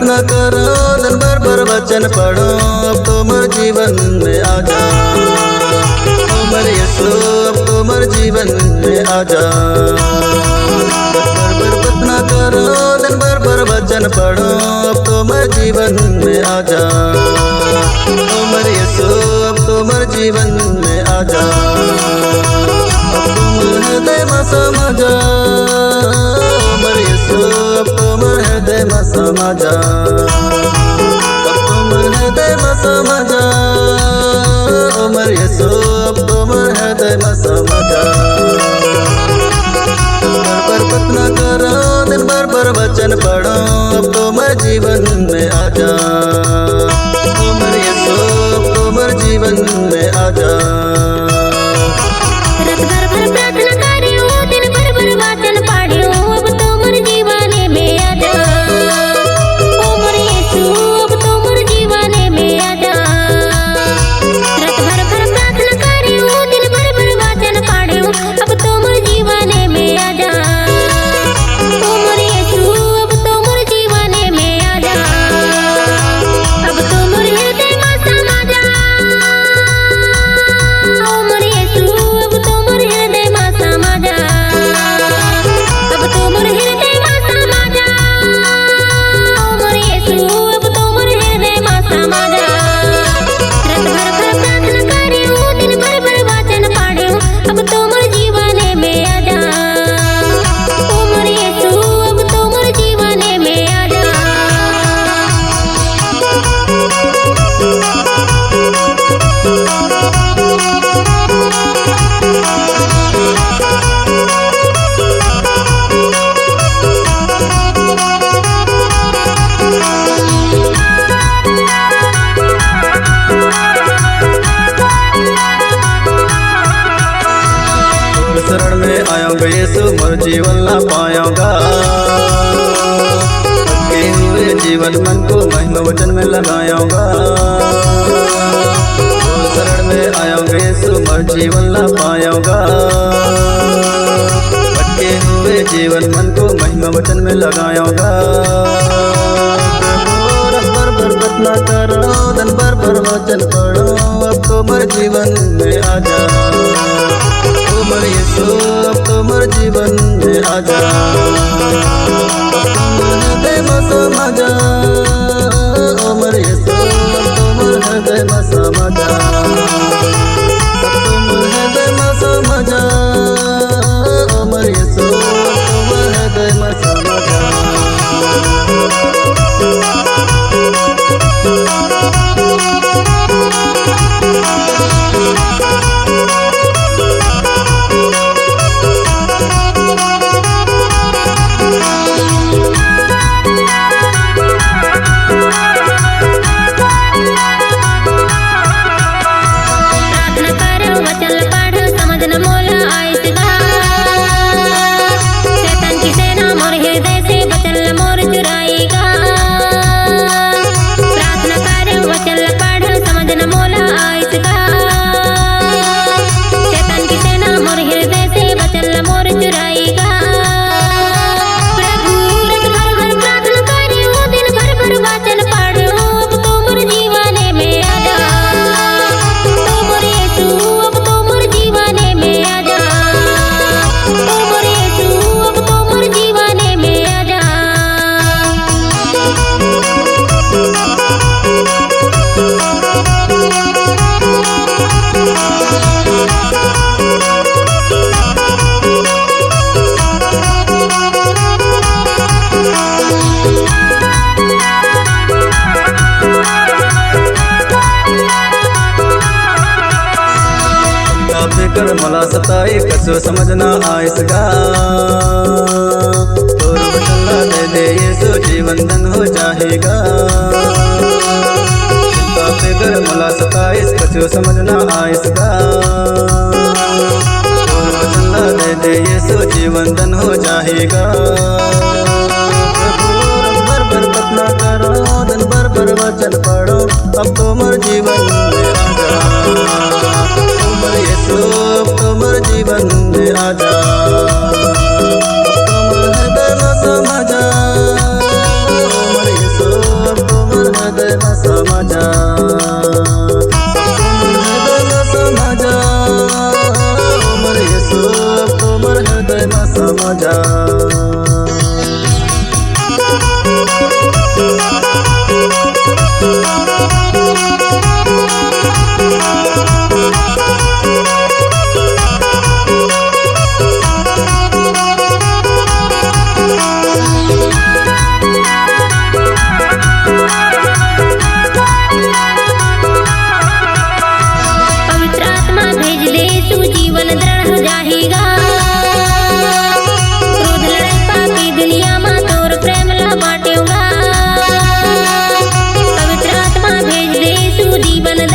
न करो दिन भर भर वचन पढ़ो, अब तुम्हारे जीवन में आ जा। तुम्हारे यीशु अब तुम्हारे जीवन में आ जा। भर न करो दिन भर भर वचन पढ़ो, अब तुम्हारे जीवन में आ जा। तुम्हारे यीशु अब तुम्हारे जीवन में आ जा। अब तुम हृदय में समा जा, तुम्हारे यीशु अब तुम्हारे हृदय में समा जा। अब तुम हृदय में समा जा, उमर यीशु अब तुम हृदय में समा जा। भर न करो दिन भर भर वचन पढ़ो, अब तुम्हारे जीवन में आ जा। उमर यीशु अब तुम्हारे जीवन में आ जा। रात भर भर प्रार्थना करियो, दिन भर भर वचन पढ़ियो, अब तुम्हारे जीवन में आ जा। उमर यीशु अब तुम्हारे जीवन में आ जा। रात भर भर प्रार्थना करियो, दिन भर भर वचन पढ़ियो, अब तुम्हारे जीवन में आ जा। उमर यीशु अब तुम्हारे जीवन में आ जा। अब तुम्हारे हृदय में समा जा। उमर यीशु अब तुम्हारे हृदय में समा जा। अब तुम्हारे हृदय में समा जा। उमर यीशु अब तुम्हारे हृदय में समा जा। रात भर भर प्रार्थना करियो, दिन भर भर वचन पढ़ियो, अब तुम्हारे जीवन में आ जा। उमर यीशु अब तुम्हारे जीवन में आ जा। शरण में आऊंगा यीशु, मोर जीवन ना पाऊंगा। थके हुए जीवन मन को महिमा वचन में लगाऊंगा। शरण में आऊंगा यीशु, मोर जीवन ना पाऊंगा। थके हुए जीवन मन को महिमा वचन में लगाऊंगा। न करो दिन भर भर वचन पढ़ो, अब तुम्हारे जीवन में आ जा। उमर यीशु अब तुम्हारे जीवन में आ जा। हृदय में समा जा, उमर यीशु अब तुम्हारे हृदय में समा जा। तुम हृदय में समा जा, उमर यीशु अब तुम्हारे हृदय में समा जा। कर मला सताई कसो समझना आइसगा। तोर वचन दे दे यीशु जीवन धन हो जाएगा। यीशु समझना आइसगा। और वचन ला दे दे यीशु जीवन धन हो जाएगा। भर भर प्रार्थना करो, दिन भर भर वचन पढ़ो, अब तुमर जीवन में आजा। तुमर यीशु अब तुमर जीवन में आजा। तुमर हृदय में समा जा, तुमर यीशु अब तुमर हृदय में समा जा। तुमर हृदय में समा जा, तुमर यीशु अब तुमर हृदय में समा जा। पवित्र आत्मा भेज दे तू जीवन दृढ़ हो जाएगा। क्रोध लड़ाई पापी दुनिया में तोर प्रेम ला बांटेगा। पवित्र आत्मा भेज दे तू जीवन